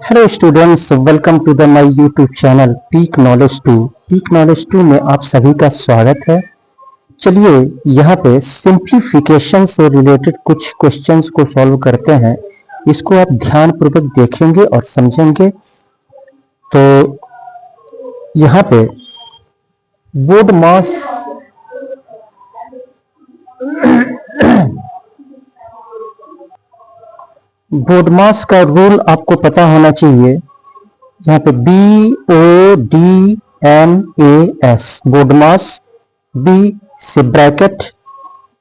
Hello students, welcome to the my YouTube channel peak knowledge 2। Peak knowledge 2 में आप सभी का स्वागत है। चलिए यहाँ पे सिंप्लीफिकेशन से रिलेटेड कुछ क्वेश्चंस को सॉल्व करते हैं। इसको आप ध्यान पूर्वक देखेंगे और समझेंगे। तो यहाँ पे बोर्ड मास बोर्ड मास का रूल आपको पता होना चाहिए। यहाँ पे BODMAS बोर्ड मास, बी से ब्रैकेट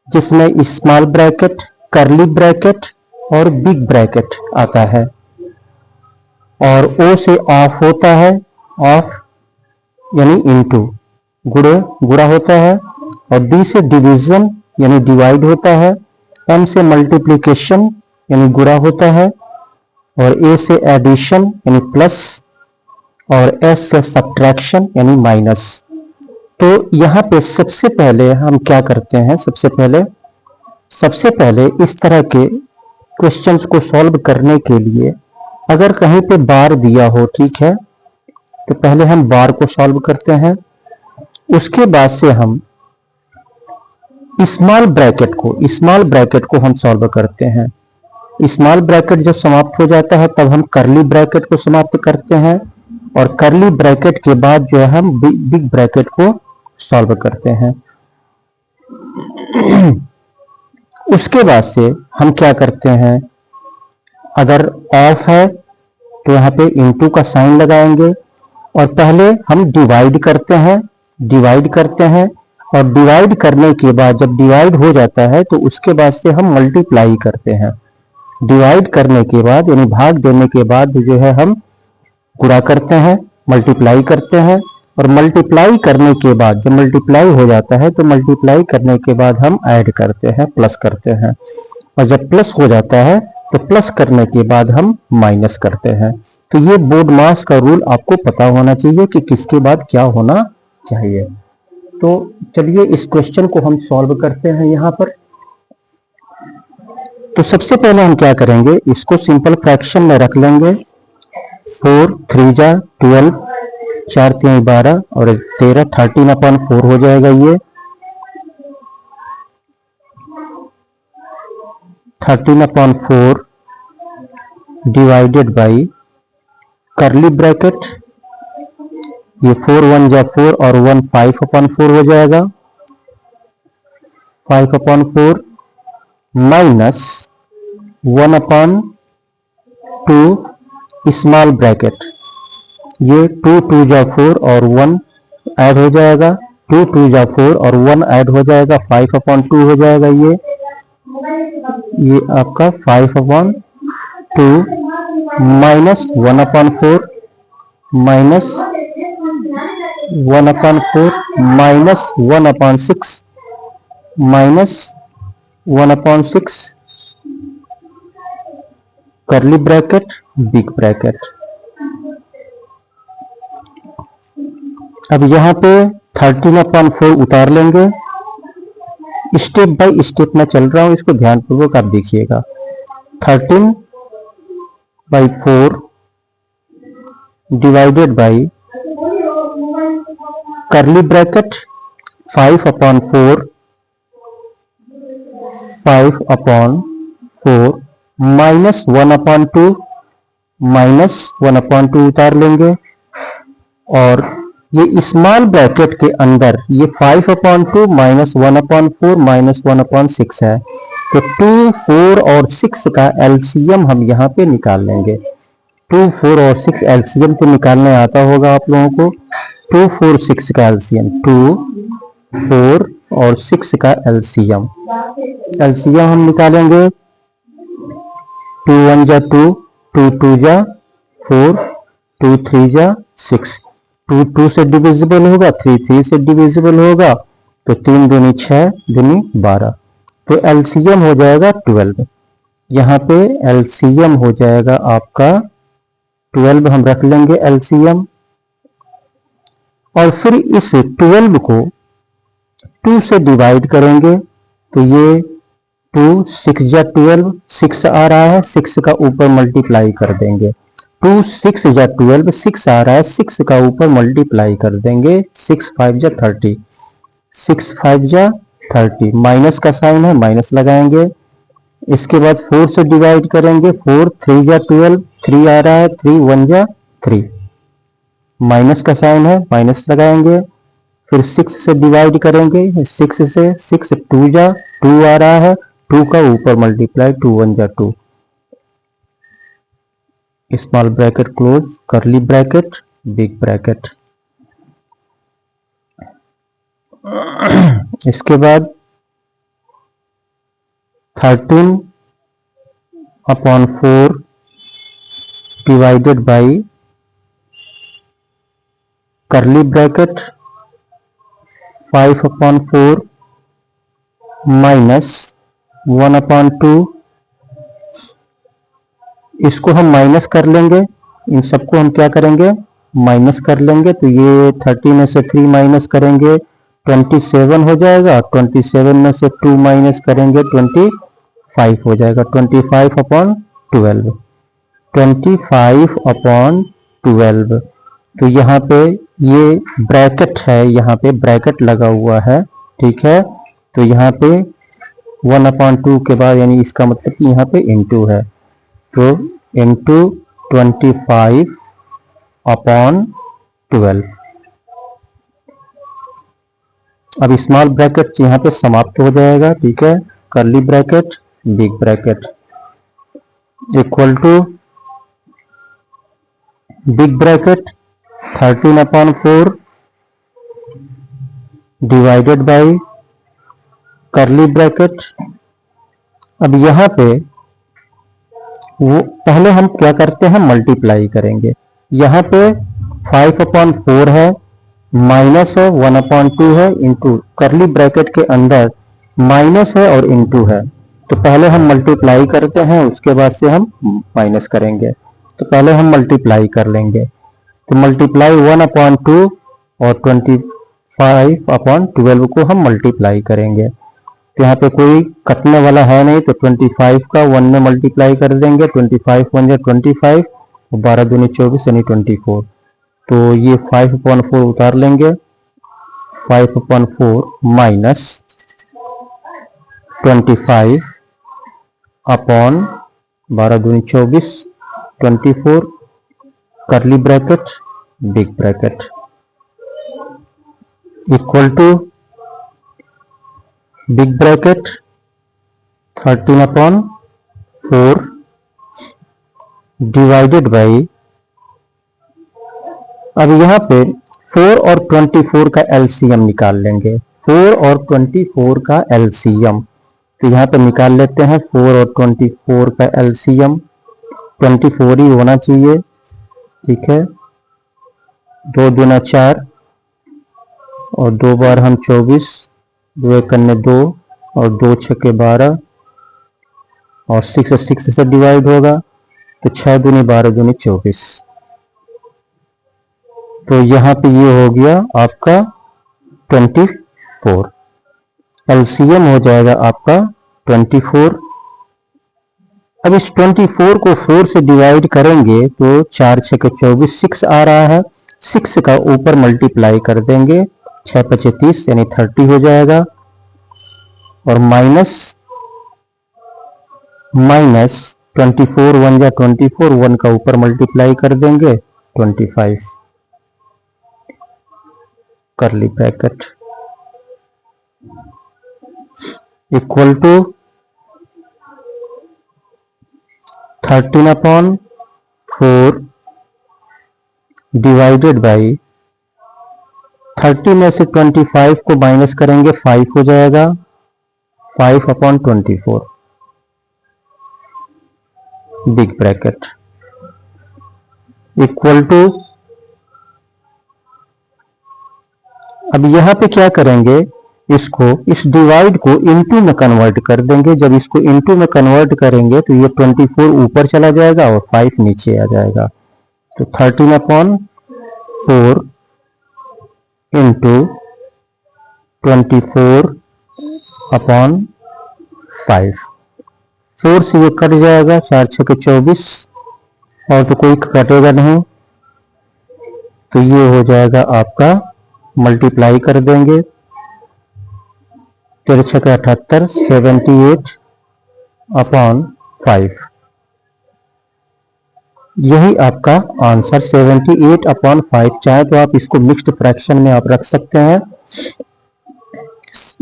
जिसमें स्मॉल ब्रैकेट, कर्ली ब्रैकेट और बिग ब्रैकेट आता है, और O से ऑफ होता है, ऑफ यानी इनटू गुणा होता है, और D से डिवीजन यानी डिवाइड होता है, M से मल्टीप्लिकेशन यानी गुणा होता है, और A से एडिशन यानी प्लस, और S से सब्ट्रैक्शन यानी माइनस। तो यहाँ पे सबसे पहले हम क्या करते हैं, सबसे पहले इस तरह के क्वेश्चंस को सॉल्व करने के लिए अगर कहीं पे बार दिया हो, ठीक है, तो पहले हम बार को सॉल्व करते हैं। उसके बाद से हम स्मॉल ब्रैकेट को हम सॉल्व करते हैं। स्मॉल ब्रैकेट जब समाप्त हो जाता है तब हम कर्ली ब्रैकेट को समाप्त करते हैं, और कर्ली ब्रैकेट के बाद जो है हम बिग ब्रैकेट को सॉल्व करते हैं। उसके बाद से हम क्या करते हैं, अगर ऑफ है तो यहाँ पे इनटू का साइन लगाएंगे, और पहले हम डिवाइड करते हैं, और डिवाइड करने के बाद जब डिवाइड हो जाता है तो उसके बाद से हम मल्टीप्लाई करते हैं। डिवाइड करने के बाद यानी भाग देने के बाद जो है हम गुणा करते हैं, मल्टीप्लाई करते हैं, और मल्टीप्लाई करने के बाद जब मल्टीप्लाई हो जाता है तो मल्टीप्लाई करने के बाद हम ऐड करते हैं, प्लस करते हैं, और जब प्लस हो जाता है तो प्लस करने के बाद हम माइनस करते हैं। तो ये बोर्ड मास का रूल आपको पता होना चाहिए कि किसके बाद क्या होना चाहिए। तो चलिए इस क्वेश्चन को हम सॉल्व करते हैं यहाँ पर। तो सबसे पहले हम क्या करेंगे, इसको सिंपल फ्रैक्शन में रख लेंगे। 4 3 जा 12, 4 3 12 और 13, 13/4 हो जाएगा। ये 13/4 डिवाइडेड बाई कर्ली ब्रैकेट, ये 4 1 जा 4 और 1 5/4 हो जाएगा। 5/4 माइनस 1/2 स्मॉल ब्रैकेट, ये 2 2 जा 4 और 1 ऐड हो जाएगा, 2 2 जा 4 और 1 ऐड हो जाएगा, 5/2 हो जाएगा। ये आपका 5/2 minus 1/4 minus 1/4 minus 1/6 minus 1/6 curly bracket big bracket. अब यहाँ पे 13/4 उतार लेंगे। स्टेप बाय स्टेप मैं चल रहा हूं, इसको ध्यानपूर्वक आप देखिएगा। 13/4 divided by curly bracket 5/4 minus 1/2 उतार लेंगे, और ये स्मॉल ब्रैकेट के अंदर ये 5/2 माइनस 1/4 माइनस 1/6 है, तो 2 4 और 6 का एलसीएम हम यहाँ पे निकाल लेंगे। 2 4 और 6 एलसीएम तो निकालने आता होगा आप लोगों को। 2 4 6 का एलसीएम, 2 4 और 6 का एलसीएम हम निकालेंगे। 2 1 जा 2, 2 2 जा 4, 2 3 जा 6, 2 2 से डिविजिबल होगा, 3 3 से डिविजिबल होगा, तो 3 दूनी 6 दूनी 12, तो एलसीएम हो जाएगा 12। यहाँ पे एलसीएम हो जाएगा आपका 12, हम रख लेंगे एलसीएम। और फिर इस 12 को 2 से डिवाइड करेंगे, तो ये 2 6 जा 12, 6 आ रहा है, 6 का ऊपर मल्टीप्लाई कर देंगे, टू सिक्स या 12, 6 आ रहा है, 6 का ऊपर मल्टीप्लाई कर देंगे, 6 5 जा 30, 6 5 जा 30, माइनस का साइन है माइनस लगाएंगे। इसके बाद 4 से डिवाइड करेंगे, 4 3 जा 12, 3 आ रहा है, 3 1 जा 3, माइनस का साइन है माइनस लगाएंगे। फिर 6 से डिवाइड करेंगे, 6 से 6 2 जा 2 आ रहा है, 2 का ऊपर मल्टीप्लाई, 2 1 जा 2, स्मॉल ब्रैकेट क्लोज, करली ब्रैकेट, बिग ब्रैकेट। इसके बाद 13/4 divided by curly bracket 5/4 minus 1/2। इसको हम माइनस कर लेंगे, इन सबको हम क्या करेंगे माइनस कर लेंगे। तो ये 30 में से 3 माइनस करेंगे 27 हो जाएगा, 27 में से 2 माइनस करेंगे 25 हो जाएगा, 25/12, 25/12। तो यहाँ पे ये ब्रैकेट है, यहाँ पे ब्रैकेट लगा हुआ है, ठीक है। तो यहाँ पे 1/2 के बाद यानी इसका मतलब कि यहाँ पे इंटू है, तो इंटू 25/12। अब स्मॉल ब्रैकेट यहाँ पे समाप्त हो जाएगा, ठीक है। Curly bracket, big bracket equal to big bracket 13/4 divided by curly bracket. अब यहाँ पे वो पहले हम क्या करते हैं मल्टीप्लाई करेंगे। यहाँ पे 5/4 है, माइनस है 1/2 है, इंटू करली ब्रैकेट के अंदर माइनस है और इंटू है। तो पहले हम मल्टीप्लाई करते हैं, उसके बाद से हम माइनस करेंगे। तो पहले हम मल्टीप्लाई कर लेंगे, तो मल्टीप्लाई 1/2 और 25/12 को हम मल्टीप्लाई करेंगे। तो यहाँ पे कोई कटने वाला है नहीं, तो 25 का 1 में मल्टीप्लाई कर देंगे, 25 1 जा 25, 12 दूनी 24 यानी 24। तो ये 5/4 उतार लेंगे, 5/4 माइनस 25/12 दूनी 24, 24 curly bracket, big bracket equal to big bracket 13/4 divided by, अब यहाँ पे 4 और 24 का एलसीएम निकाल लेंगे, 4 और 24 का एलसीएम। तो यहाँ पे निकाल लेते हैं 4 और 24 का एलसीएम, 24 ही होना चाहिए, ठीक है। 2 दूना 4 और 2 बार हम 24, 2 एक 2 और 2 छक्के 12 और 6 से डिवाइड होगा, तो 6 दूनी 12 दूनी 24। तो यहाँ पे ये हो गया आपका 24, एलसीएम हो जाएगा आपका 24। अब इस 24 को 4 से डिवाइड करेंगे तो 4 6 24, 6 आ रहा है, 6 का ऊपर मल्टीप्लाई कर देंगे, 6 5 30 यानी 30 हो जाएगा, और माइनस 24 1 जा 24, 1 का ऊपर मल्टीप्लाई कर देंगे 25 curly bracket equal to 13/4 divided by 30 में से 25 को माइनस करेंगे 5 हो जाएगा, 5/24 बिग ब्रैकेट इक्वल टू, अब यहां पे क्या करेंगे, इसको इस डिवाइड को इनटू में कन्वर्ट कर देंगे। जब इसको इनटू में कन्वर्ट करेंगे तो ये 24 ऊपर चला जाएगा और 5 नीचे आ जाएगा। तो 13/4 इंटू 24/5, 4 से ये कट जाएगा, 4 6 24, और तो कोई कटेगा नहीं, तो ये हो जाएगा आपका, मल्टीप्लाई कर देंगे 3×6=78, 78/5। यही आपका आंसर 78/5। चाहे तो आप इसको मिक्स्ड फ्रैक्शन में आप रख सकते हैं,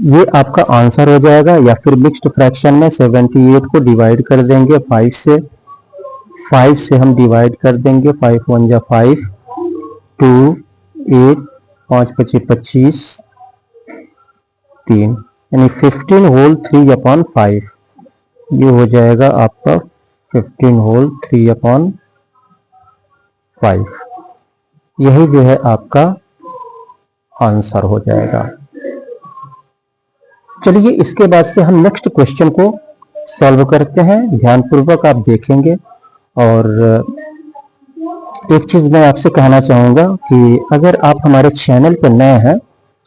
ये आपका आंसर हो जाएगा। या फिर मिक्स्ड फ्रैक्शन में 78 को डिवाइड कर देंगे 5 से, 5 से हम डिवाइड कर देंगे, 5 1 जा 5, 2 8, 5 25 25, 3, यानी 15 होल 3/5। ये हो जाएगा आपका 15 होल 3/5। यही जो है आपका आंसर हो जाएगा। चलिए इसके बाद से हम नेक्स्ट क्वेश्चन को सॉल्व करते हैं। ध्यानपूर्वक आप देखेंगे। और एक चीज मैं आपसे कहना चाहूंगा कि अगर आप हमारे चैनल पर नए हैं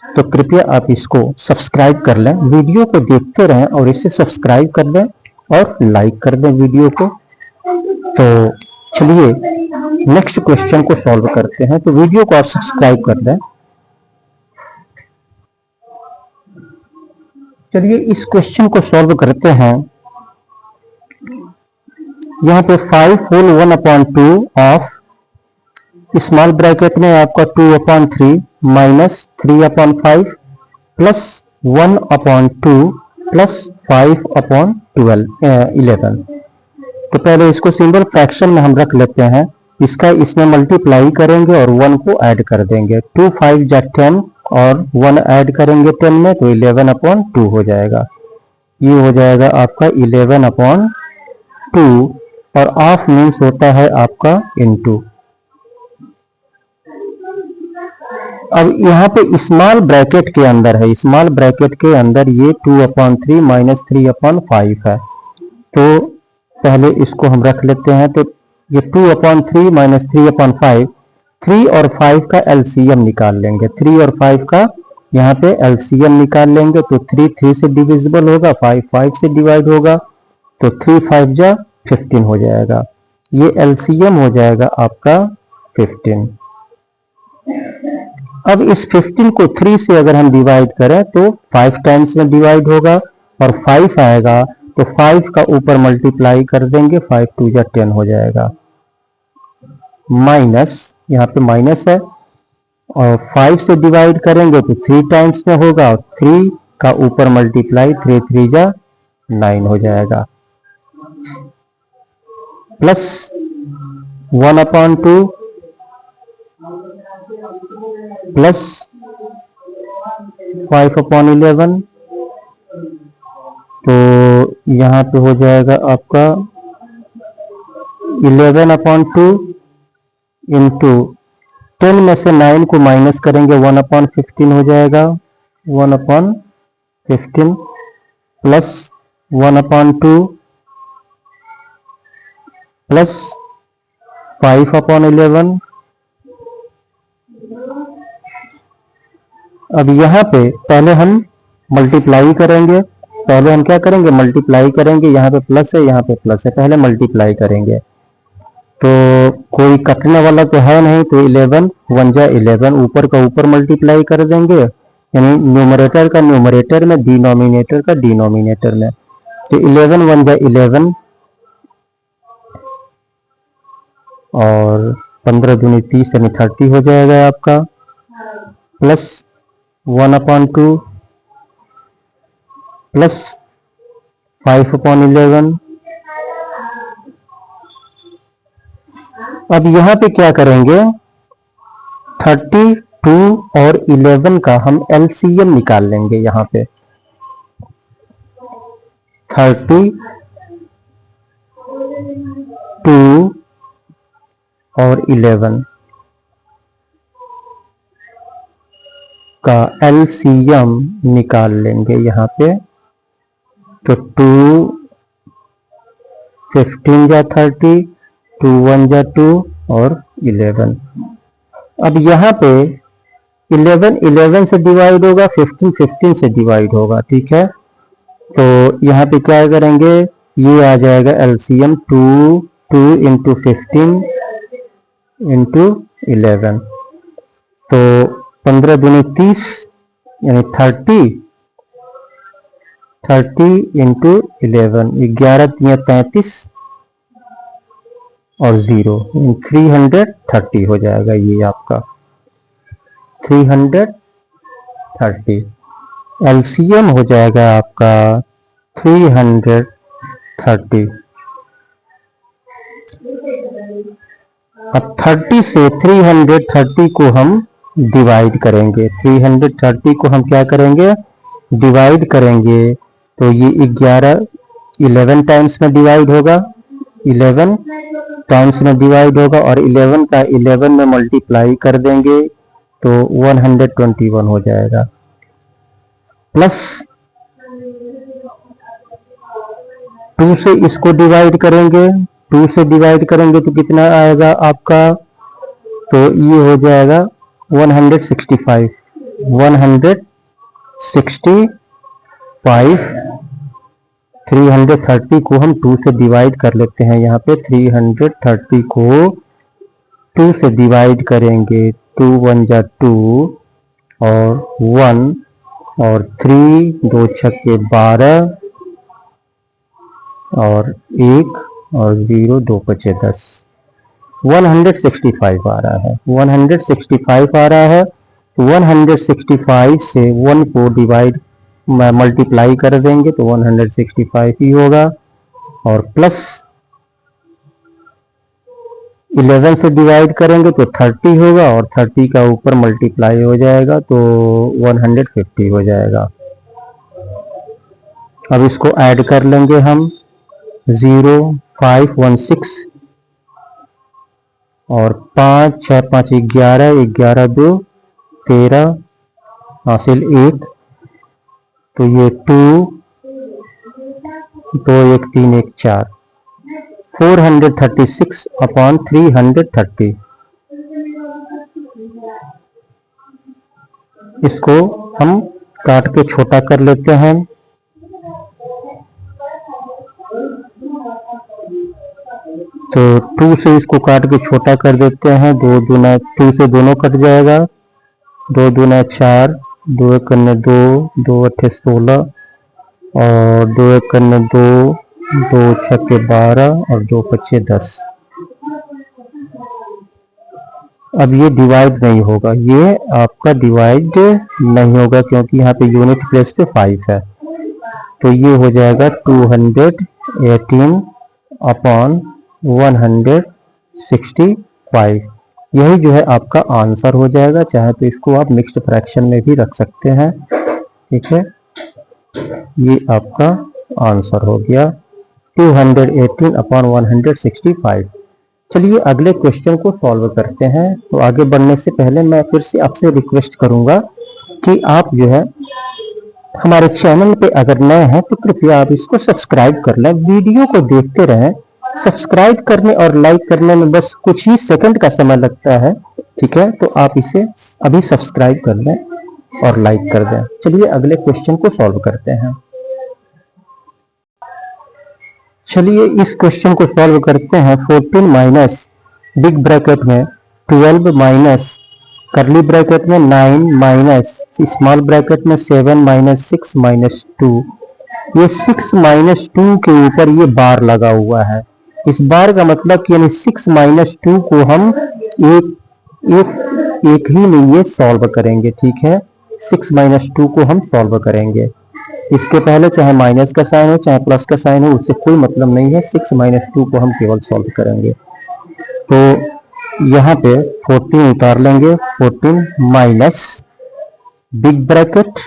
तो कृपया आप इसको सब्सक्राइब कर लें, वीडियो को देखते रहें और इसे सब्सक्राइब कर लें और लाइक कर दें वीडियो को। तो चलिए नेक्स्ट क्वेश्चन को सॉल्व करते हैं। तो वीडियो को आप सब्सक्राइब कर दें। चलिए इस क्वेश्चन को सॉल्व करते हैं। यहाँ पे 5 होल 1/2 ऑफ स्मॉल ब्रैकेट में आपका 2/3 माइनस 3/5 प्लस 1/2 प्लस 5/11। तो पहले इसको सिंगल फ्रैक्शन में हम रख लेते हैं। इसका इसमें मल्टीप्लाई करेंगे और 1 को ऐड कर देंगे। 2 5 जा 10 और 1 ऐड करेंगे 10 में, तो 11/2 हो जाएगा। ये हो जाएगा आपका 11/2। और ऑफ मीन्स होता है आपका इनटू। अब यहाँ पे स्मॉल ब्रैकेट के अंदर है, स्मॉल ब्रैकेट के अंदर ये 2/3 माइनस 3/5 है। तो पहले इसको हम रख लेते हैं। तो ये 2/3 माइनस 3/5, 3 और 5 का एलसीएम निकाल लेंगे। 3 और 5 का यहाँ पे एलसीएम निकाल लेंगे। तो 3 3 से डिविजिबल होगा, 5 5 से डिवाइड होगा, तो 3 5 जा 15 हो जाएगा। ये एलसीएम हो जाएगा आपका 15। अब इस 15 को 3 से अगर हम डिवाइड करें तो 5 टाइम्स में डिवाइड होगा और 5 आएगा, तो 5 का ऊपर मल्टीप्लाई कर देंगे, 5 2 जा 10 हो जाएगा। माइनस, यहाँ पे माइनस है, और 5 से डिवाइड करेंगे तो 3 टाइम्स में होगा और 3 का ऊपर मल्टीप्लाई, 3 3 जा 9 हो जाएगा। Plus 1/2 plus 5/11। तो यहाँ पे हो जाएगा आपका 11/2 इंटू 10 में से 9 को माइनस करेंगे, 1/15 हो जाएगा। 1/15 प्लस 1/2 प्लस 5/11। अब यहाँ पे पहले हम मल्टीप्लाई करेंगे। पहले हम क्या करेंगे, मल्टीप्लाई करेंगे। यहाँ पे प्लस है, यहाँ पे प्लस है, पहले मल्टीप्लाई करेंगे। तो कोई कटने वाला तो है नहीं, तो 11 1 जा 11, ऊपर का ऊपर मल्टीप्लाई कर देंगे, यानी न्यूमरेटर का न्यूमरेटर में, डिनोमिनेटर का डिनोमिनेटर में। तो 11 1 जा 11 और 15 दूनी 30 यानी 30 हो जाएगा आपका। Plus 1/2 plus 5/11। अब यहाँ पे क्या करेंगे, 32 और 11 का हम एलसीएम निकाल लेंगे। यहाँ पे 32 और 11 का एलसीएम निकाल लेंगे यहाँ पे। तो 2 15 जा 30, 2 1 जा 2 और 11। अब यहाँ पे 11 11 से डिवाइड होगा, 15 15 से डिवाइड होगा, ठीक है। तो यहाँ पे क्या करेंगे, ये आ जाएगा एलसीएम 2 2 इंटू 15 इंटू 11, तो 15 दूनी 30 यानी 30 इंटू 11, 11 तिया 33 और 0, 330 हो जाएगा ये आपका 330। एलसीएम हो जाएगा आपका 330। अब 30 से 330 को हम डिवाइड करेंगे। 330 को हम क्या करेंगे, डिवाइड करेंगे, तो ये 11 टाइम्स में डिवाइड होगा, 11 टाइम्स में डिवाइड होगा, और 11 का 11 में मल्टीप्लाई कर देंगे तो 121 हो जाएगा। प्लस 2 से इसको डिवाइड करेंगे, 2 से डिवाइड करेंगे तो कितना आएगा आपका, तो ये हो जाएगा 165। 330 को हम 2 से डिवाइड कर लेते हैं। यहाँ पे 330 को 2 से डिवाइड करेंगे, 2 1 जा 2 और 1 और 3 2 छक्के 12 और 1 और 0 2 पचे 10, 165 आ रहा है। 165 आ रहा है, 165 से 1 को डिवाइड मल्टीप्लाई कर देंगे तो 165 ही होगा, और प्लस 11 से डिवाइड करेंगे तो 30 होगा, और 30 का ऊपर मल्टीप्लाई हो जाएगा तो 150 हो जाएगा। अब इसको ऐड कर लेंगे हम, 0 5 1 6 और 5 6 5 11, 11 2 13 हासिल 1, तो ये 2 2 1 3 1 4, 436 अपॉन 330। इसको हम काट के छोटा कर लेते हैं, तो 2 से इसको काट के छोटा कर देते हैं। 2 दूना 2 से दोनों कट जाएगा, 2 दूना 4, 2 1 करने 2, 2 8 16 और 2 1 करने 2, 2 छक्के 12 और 2 पच्चे 10। अब ये डिवाइड नहीं होगा, ये आपका डिवाइड नहीं होगा क्योंकि यहाँ पे यूनिट प्लेस पे 5 है, तो ये हो जाएगा 218 अपॉन 165। यही जो है आपका आंसर हो जाएगा। चाहे तो इसको आप मिक्स्ड फ्रैक्शन में भी रख सकते हैं, ठीक है। ये आपका आंसर हो गया 218 अपॉन 165। चलिए अगले क्वेश्चन को सॉल्व करते हैं। तो आगे बढ़ने से पहले मैं फिर से आपसे रिक्वेस्ट करूंगा कि आप जो है हमारे चैनल पे अगर नए हैं तो कृपया आप इसको सब्सक्राइब कर लें, वीडियो को देखते रहें। सब्सक्राइब करने और लाइक करने में बस कुछ ही सेकंड का समय लगता है, ठीक है। तो आप इसे अभी सब्सक्राइब कर लें और लाइक कर दें। चलिए अगले क्वेश्चन को सॉल्व करते हैं। चलिए इस क्वेश्चन को सॉल्व करते हैं। 14 माइनस बिग ब्रैकेट में 12 माइनस करली ब्रैकेट में 9 माइनस स्मॉल ब्रैकेट में 7 माइनस 6 माइनस 2। ये 6 माइनस 2 के ऊपर ये बार लगा हुआ है। इस बार का मतलब कि यानी 6 माइनस 2 को हम एक ही में ये सॉल्व करेंगे, ठीक है। 6 माइनस 2 को हम सॉल्व करेंगे। इसके पहले चाहे माइनस का साइन हो चाहे प्लस का साइन हो, उससे कोई मतलब नहीं है। 6 माइनस 2 को हम केवल सॉल्व करेंगे। तो यहाँ पे 14 उतार लेंगे। 14 माइनस बिग ब्रैकेट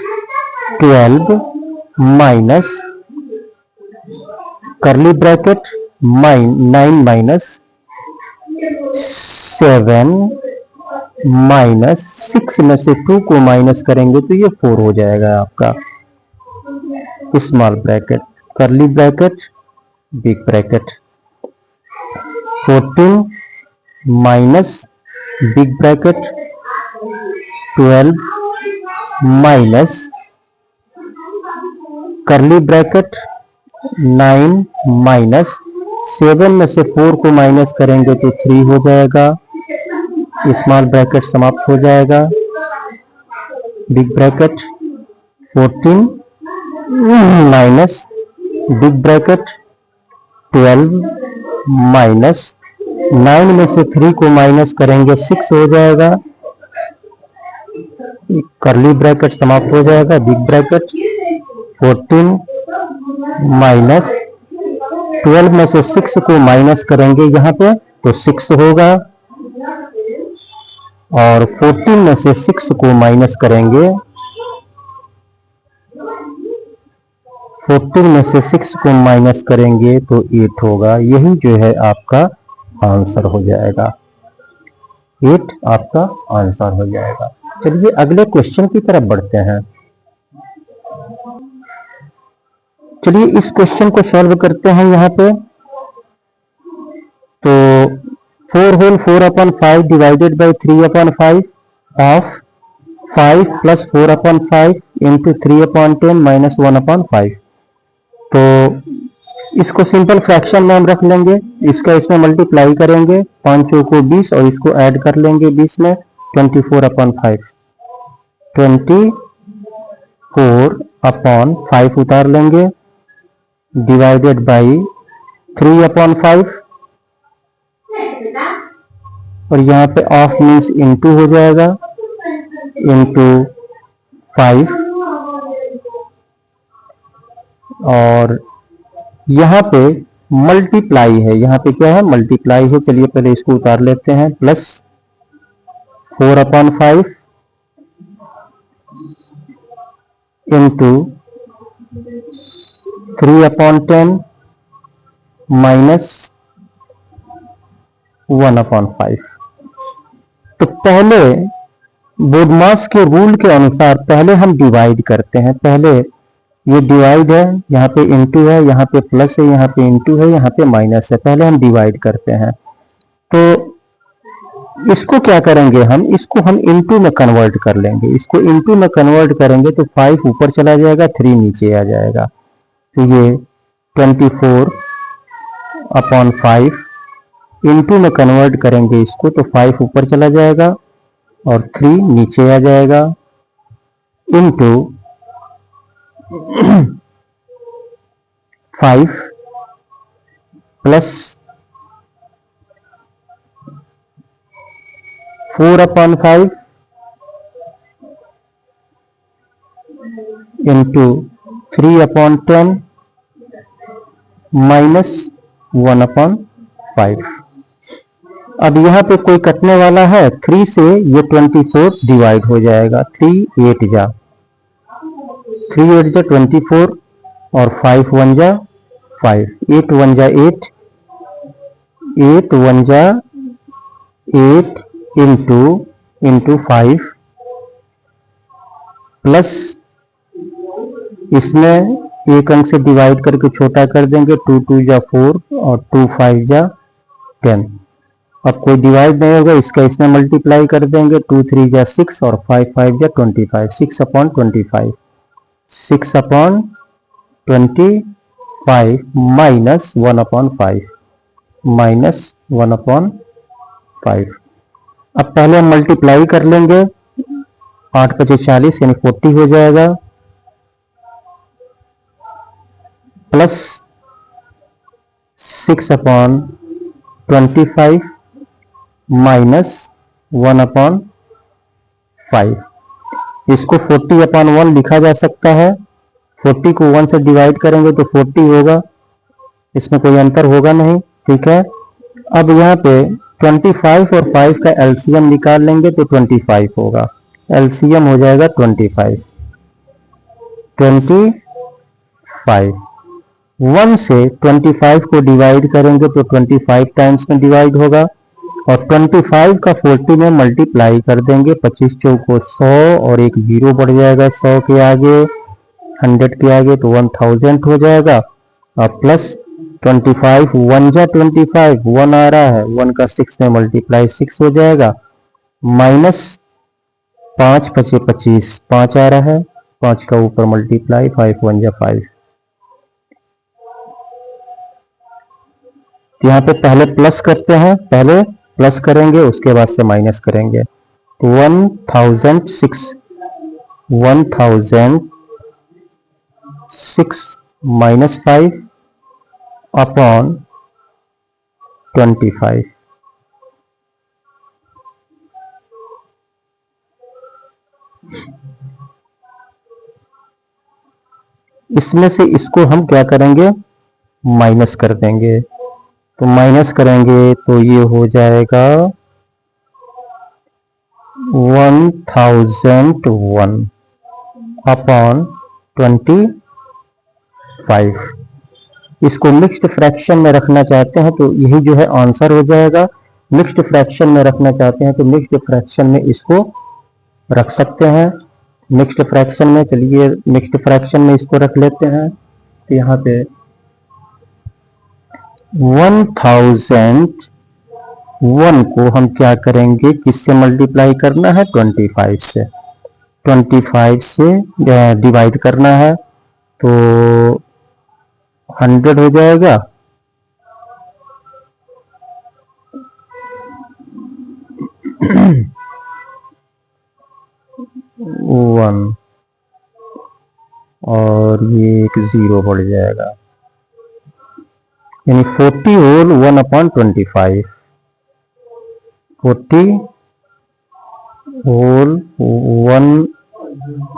12 माइनस करली ब्रैकेट 9 माइनस 7 माइनस 6 में से 2 को माइनस करेंगे तो ये 4 हो जाएगा आपका। स्मॉल ब्रैकेट करली bracket big bracket 14 minus big bracket 12 minus करली ब्रैकेट 9 माइनस 7 में से 4 को माइनस करेंगे तो 3 हो जाएगा, स्मॉल ब्रैकेट समाप्त हो जाएगा, big bracket 14 minus big bracket 12 minus 9 में से 3 को माइनस करेंगे 6 हो जाएगा, करली ब्रैकेट समाप्त हो जाएगा, बिग ब्रैकेट 14 माइनस 12 में से 6 को माइनस करेंगे यहाँ पे तो 6 होगा, और 14 में से 6 को माइनस करेंगे, 14 में से 6 को माइनस करेंगे तो 8 होगा। यही जो है आपका आंसर हो जाएगा, 8 आपका आंसर हो जाएगा। चलिए अगले क्वेश्चन की तरफ बढ़ते हैं। चलिए इस क्वेश्चन को सॉल्व करते हैं। यहाँ पे तो 4 whole 4/5 divided by 3/5 of 5 plus 4/5 into 3/10 minus 1/5। तो इसको सिंपल फ्रैक्शन में हम रख लेंगे, इसका इसमें मल्टीप्लाई करेंगे, 5 को 20 और इसको ऐड कर लेंगे 20 में, 24/5 24/5 उतार लेंगे, डिवाइडेड बाई 3/5 और यहाँ पे ऑफ मीन्स इनटू हो जाएगा, इनटू 5 और यहाँ पे मल्टीप्लाई है, यहाँ पे क्या है मल्टीप्लाई है। चलिए पहले इसको उतार लेते हैं, प्लस 4/5 इंटू 3/10 माइनस 1/5। तो पहले बोडमास के रूल के अनुसार पहले हम डिवाइड करते हैं। पहले ये डिवाइड है, यहाँ पे इंटू है, यहाँ पे प्लस है, यहाँ पे इंटू है, यहाँ पे माइनस है, पहले हम डिवाइड करते हैं। तो इसको क्या करेंगे इसको हम इंटू में कन्वर्ट कर लेंगे। इसको इंटू में कन्वर्ट करेंगे तो 5 ऊपर चला जाएगा, 3 नीचे आ जाएगा। तो ये 24/5 इंटू में कन्वर्ट करेंगे इसको तो 5 ऊपर चला जाएगा और 3 नीचे आ जाएगा, इंटू 5 प्लस 4/5 इंटू 3/10 माइनस 1/5। अब यहाँ पे कोई कटने वाला है, 3 से ये 24 डिवाइड हो जाएगा, 3 8 जा 24 और 5 1 जा 5, 8 1 जा 8, 8 1 जा 8 इंटू 5 प्लस इसमें एक अंक से डिवाइड करके छोटा कर देंगे, 2 2 जा 4 और 2 5 जा 10। अब कोई डिवाइड नहीं होगा, इसका इसमें मल्टीप्लाई कर देंगे, 2 3 जा 6 और 5 5 जा 25, 6/25 6/25 माइनस 1/5 माइनस 1/5। अब पहले हम मल्टीप्लाई कर लेंगे, 8 × 40 यानी 40 हो जाएगा, प्लस 6/25 माइनस 1/5। इसको 40/1 लिखा जा सकता है। 40 को 1 से डिवाइड करेंगे तो 40 होगा, इसमें कोई अंतर होगा नहीं, ठीक है। अब यहाँ पे 25 और 5 का एलसीएम निकाल लेंगे तो 25 होगा, एलसीएम हो जाएगा 25। 1 से 25 को डिवाइड करेंगे तो 25 टाइम्स में डिवाइड होगा और 25 का 40 में मल्टीप्लाई कर देंगे, 25 चौको 100 और एक 0 बढ़ जाएगा 100 के आगे, 100 के आगे तो 1000 हो जाएगा। और प्लस 25 1 जा 25, 1 आ रहा है, 1 का 6 में मल्टीप्लाई 6 हो जाएगा, माइनस 5 × 25 5 आ रहा है, 5 का ऊपर मल्टीप्लाई, 5 1 जा 5। तो यहाँ पे पहले प्लस करते हैं, पहले प्लस करेंगे उसके बाद से माइनस करेंगे। तो 1006 माइनस 5 अपॉन 25। इसमें से इसको हम क्या करेंगे, माइनस कर देंगे। तो माइनस करेंगे तो ये हो जाएगा 1001 अपॉन 25। इसको मिक्स्ड फ्रैक्शन में रखना चाहते हैं तो यही जो है आंसर हो जाएगा। मिक्स्ड फ्रैक्शन में रखना चाहते हैं तो मिक्स्ड फ्रैक्शन में इसको रख सकते हैं। मिक्स्ड फ्रैक्शन में, चलिए मिक्स्ड फ्रैक्शन में इसको रख लेते हैं। तो यहाँ पे 1001 को हम क्या करेंगे, किससे मल्टीप्लाई करना है, 25 से। 25 से डिवाइड करना है तो 100 हो जाएगा। वन और ये एक 0 बढ़ जाएगा, यानी 40 होल 1 अपॉन 25। 40 होल 1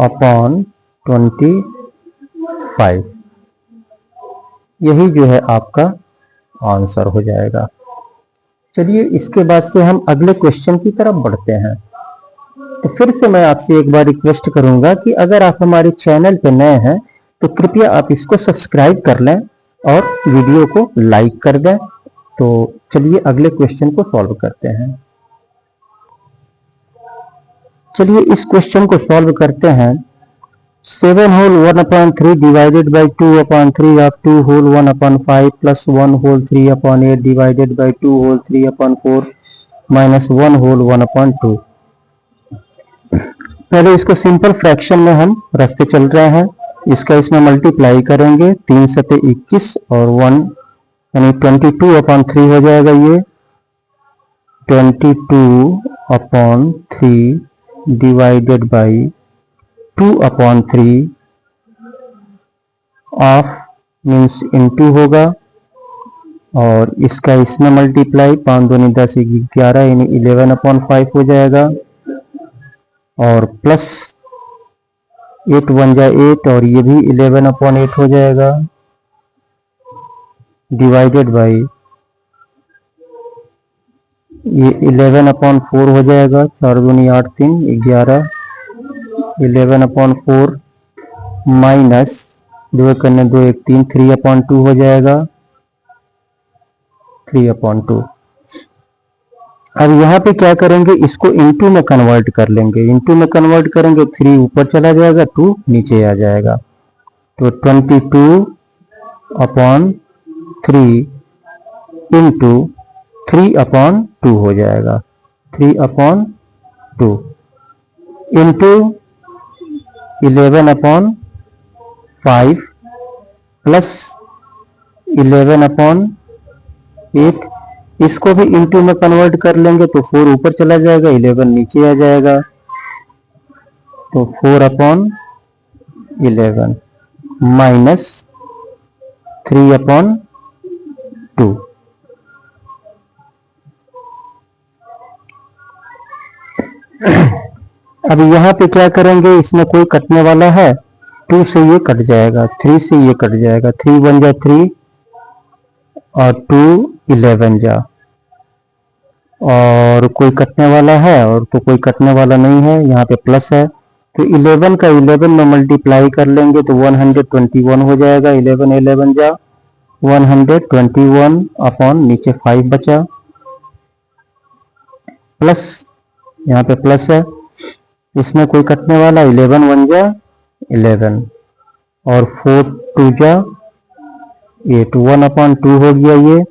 अपॉन 25, यही जो है आपका आंसर हो जाएगा। चलिए इसके बाद से हम अगले क्वेश्चन की तरफ बढ़ते हैं। तो फिर से मैं आपसे एक बार रिक्वेस्ट करूंगा कि अगर आप हमारे चैनल पर नए हैं तो कृपया आप इसको सब्सक्राइब कर लें और वीडियो को लाइक कर दें। तो चलिए अगले क्वेश्चन को सॉल्व करते हैं। चलिए इस क्वेश्चन को सॉल्व करते हैं। 7 whole 1 upon 3 divided by 2 upon 3 of 2 whole 1 upon 5 plus 1 whole 3 upon 8 divided by 2 whole 3 upon 4 minus 1 whole 1 upon 2। पहले इसको सिंपल फ्रैक्शन में हम रखते चल रहे हैं। इसका इसमें मल्टीप्लाई करेंगे, 3 सते 21 और 1 यानी 22 अपॉन 3 हो जाएगा। ये 22 upon 3 divided by 2 upon 3 of means into होगा और इसका इसमें मल्टीप्लाई 5 दूनी 10 11 यानी 11 अपॉन 5 हो जाएगा और प्लस 8 1 जा 8 और ये भी 11 अपॉन 8 हो जाएगा डिवाइडेड बाई ये 11 अपॉन 4 हो जाएगा। 4 दूनी 8 3 11 11 अपॉन 4 माइनस 2 करने 2 1 3 3 अपॉन 2 हो जाएगा 3 अपॉन 2। अब यहाँ पे क्या करेंगे, इसको इनटू में कन्वर्ट कर लेंगे। इनटू में कन्वर्ट करेंगे 3 ऊपर चला जाएगा 2 नीचे आ जाएगा। तो 22 अपॉन 3 इंटू 3 अपॉन 2 हो जाएगा। 3 upon 2 into 11 upon 5 plus 11 upon 8। इसको भी इंटू में कन्वर्ट कर लेंगे तो 4 ऊपर चला जाएगा 11 नीचे आ जाएगा। तो 4 अपॉन 11 माइनस 3 अपॉन 2। अब यहाँ पे क्या करेंगे, इसमें कोई कटने वाला है, 2 से ये कट जाएगा, 3 से ये कट जाएगा, 3 1 जा 3 और 2 11 जा, और कोई कटने वाला है और तो कोई कटने वाला नहीं है, यहाँ पे प्लस है। तो 11 का 11 में मल्टीप्लाई कर लेंगे तो 121 हो जाएगा। 11 11 जा 121 अपॉन नीचे 5 बचा प्लस यहाँ पे प्लस है, इसमें कोई कटने वाला 11 1 जा 11 और 4 2 जा 8 1 अपॉन 2 हो गया। ये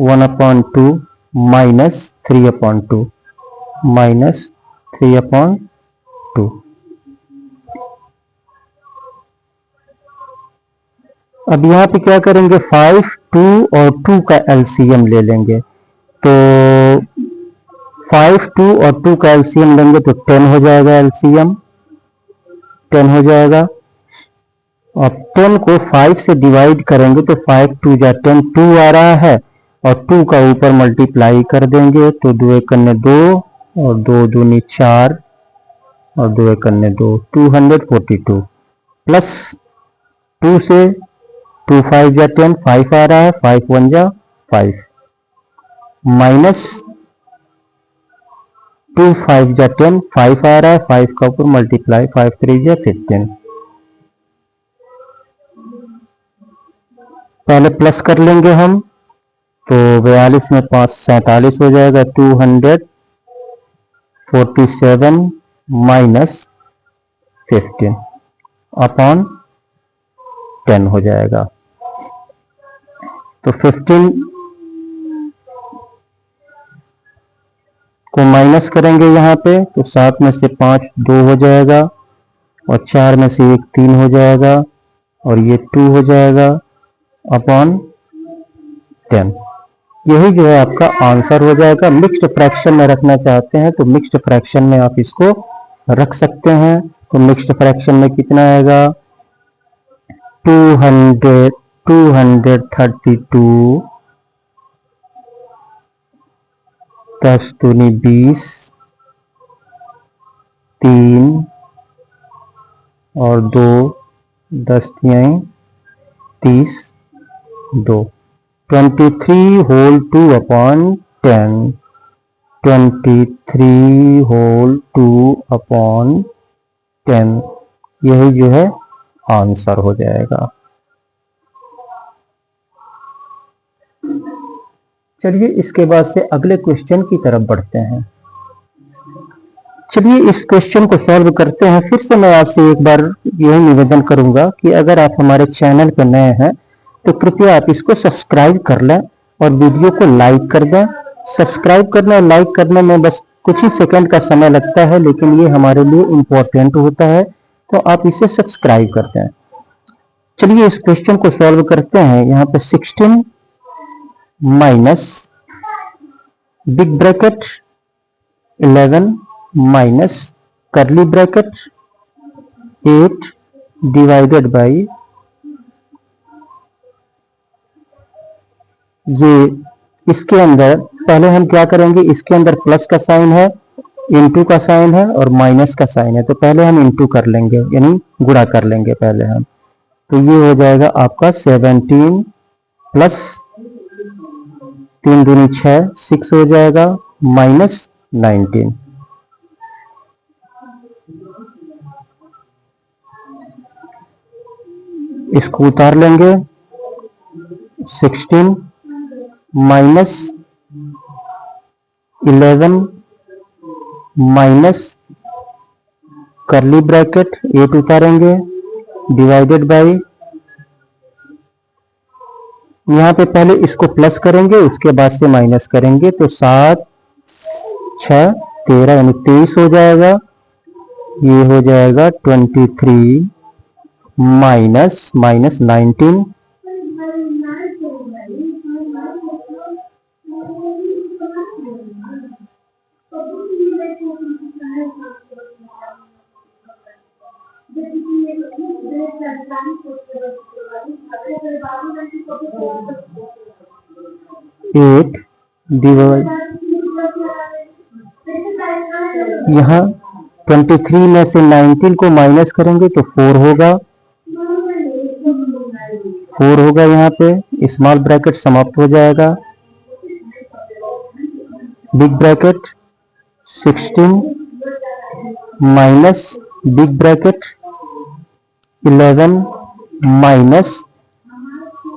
1 upon 2 minus 3 upon 2 minus 3 upon 2। अब यहाँ पे क्या करेंगे, 5 2 और 2 का एलसीएम ले लेंगे, तो 5, 2 और 2 का एलसीएम लेंगे तो 10 हो जाएगा, एलसीएम 10 हो जाएगा। और 10 को 5 से डिवाइड करेंगे तो 5 2 जा 10, 2 आ रहा है और 2 का ऊपर मल्टीप्लाई कर देंगे तो 2 एक 2 और 2 दूनी 4 और 2 एक 2, 242 प्लस 2 से 2 5 जा 10, 5 आ रहा है, 5 1 जा 5 माइनस 2 5 जा 10, 5 आ रहा है, 5 का ऊपर मल्टीप्लाई, 5 3 जा 15। पहले प्लस कर लेंगे हम, तो 42 में 5 47 हो जाएगा, 247 माइनस 15 अपॉन 10 हो जाएगा। तो 15 को माइनस करेंगे यहाँ पे तो 7 में से 5 2 हो जाएगा और 4 में से 1 3 हो जाएगा और ये 2 हो जाएगा अपॉन 10। यही जो है आपका आंसर हो जाएगा। मिक्स्ड फ्रैक्शन में रखना चाहते हैं तो मिक्स्ड फ्रैक्शन में आप इसको रख सकते हैं। तो मिक्स्ड फ्रैक्शन में कितना आएगा, 232 10 दूनी 20, 3 और 2 10 30 2, 23 होल 2 अपॉन 10, 23 होल 2 अपॉन 10, यही जो है आंसर हो जाएगा। चलिए इसके बाद से अगले क्वेश्चन की तरफ बढ़ते हैं। चलिए इस क्वेश्चन को सॉल्व करते हैं। फिर से मैं आपसे एक बार यही निवेदन करूंगा कि अगर आप हमारे चैनल पर नए हैं तो कृपया आप इसको सब्सक्राइब कर लें और वीडियो को लाइक कर दें। सब्सक्राइब करने और लाइक करने में बस कुछ ही सेकंड का समय लगता है, लेकिन ये हमारे लिए इम्पोर्टेंट होता है, तो आप इसे सब्सक्राइब कर दें। चलिए इस क्वेश्चन को सॉल्व करते हैं। यहाँ पे 16 माइनस बिग ब्रैकेट 11 माइनस करली ब्रैकेट 8 डिवाइडेड बाई, ये इसके अंदर पहले हम क्या करेंगे, इसके अंदर प्लस का साइन है, इनटू का साइन है और माइनस का साइन है, तो पहले हम इनटू कर लेंगे, यानी गुणा कर लेंगे पहले हम। तो ये हो जाएगा आपका 17 प्लस 3 दूनी 6 6 हो जाएगा माइनस 19। इसको उतार लेंगे, 16 माइनस 11 माइनस करली ब्रैकेट 8 उतारेंगे डिवाइडेड बाई, यहाँ पे पहले इसको प्लस करेंगे उसके बाद से माइनस करेंगे, तो 7 6 13 यानी 23 हो जाएगा। ये हो जाएगा 23 माइनस 19, एट डिवाइड, यहाँ 23 में से 19 को माइनस करेंगे तो 4 होगा, 4 होगा। यहाँ पे स्मॉल ब्रैकेट समाप्त हो जाएगा, big bracket 16 minus big bracket 11 minus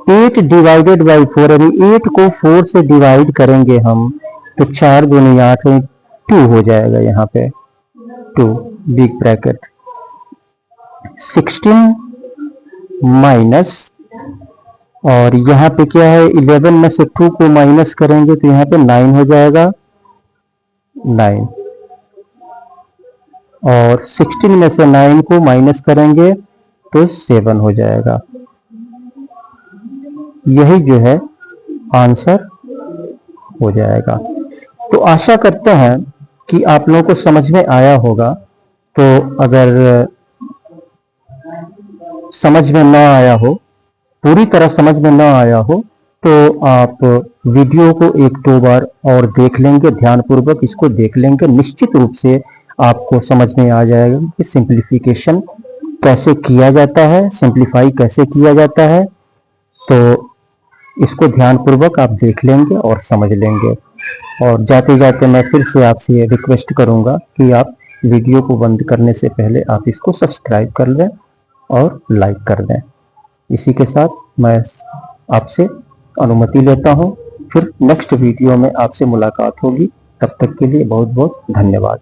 8 divided by 4, यानी 8 को 4 से डिवाइड करेंगे हम तो 4 दूनी 8 2 हो जाएगा। यहाँ पे 2 बिग ब्रैकेट 16 माइनस, और यहाँ पे क्या है 11 में से 2 को माइनस करेंगे तो यहाँ पे 9 हो जाएगा 9, और 16 में से 9 को माइनस करेंगे तो 7 हो जाएगा। यही जो है आंसर हो जाएगा। तो आशा करते हैं कि आप लोगों को समझ में आया होगा। तो अगर समझ में ना आया हो, पूरी तरह समझ में ना आया हो, तो आप वीडियो को एक दो बार और देख लेंगे, ध्यानपूर्वक इसको देख लेंगे, निश्चित रूप से आपको समझ में आ जाएगा कि सिंप्लीफिकेशन कैसे किया जाता है, सिंप्लीफाई कैसे किया जाता है। तो इसको ध्यानपूर्वक आप देख लेंगे और समझ लेंगे। और जाते जाते मैं फिर से आपसे रिक्वेस्ट करूंगा कि आप वीडियो को बंद करने से पहले आप इसको सब्सक्राइब कर लें और लाइक कर दें। इसी के साथ मैं आपसे अनुमति लेता हूं। फिर नेक्स्ट वीडियो में आपसे मुलाकात होगी। तब तक के लिए बहुत बहुत धन्यवाद।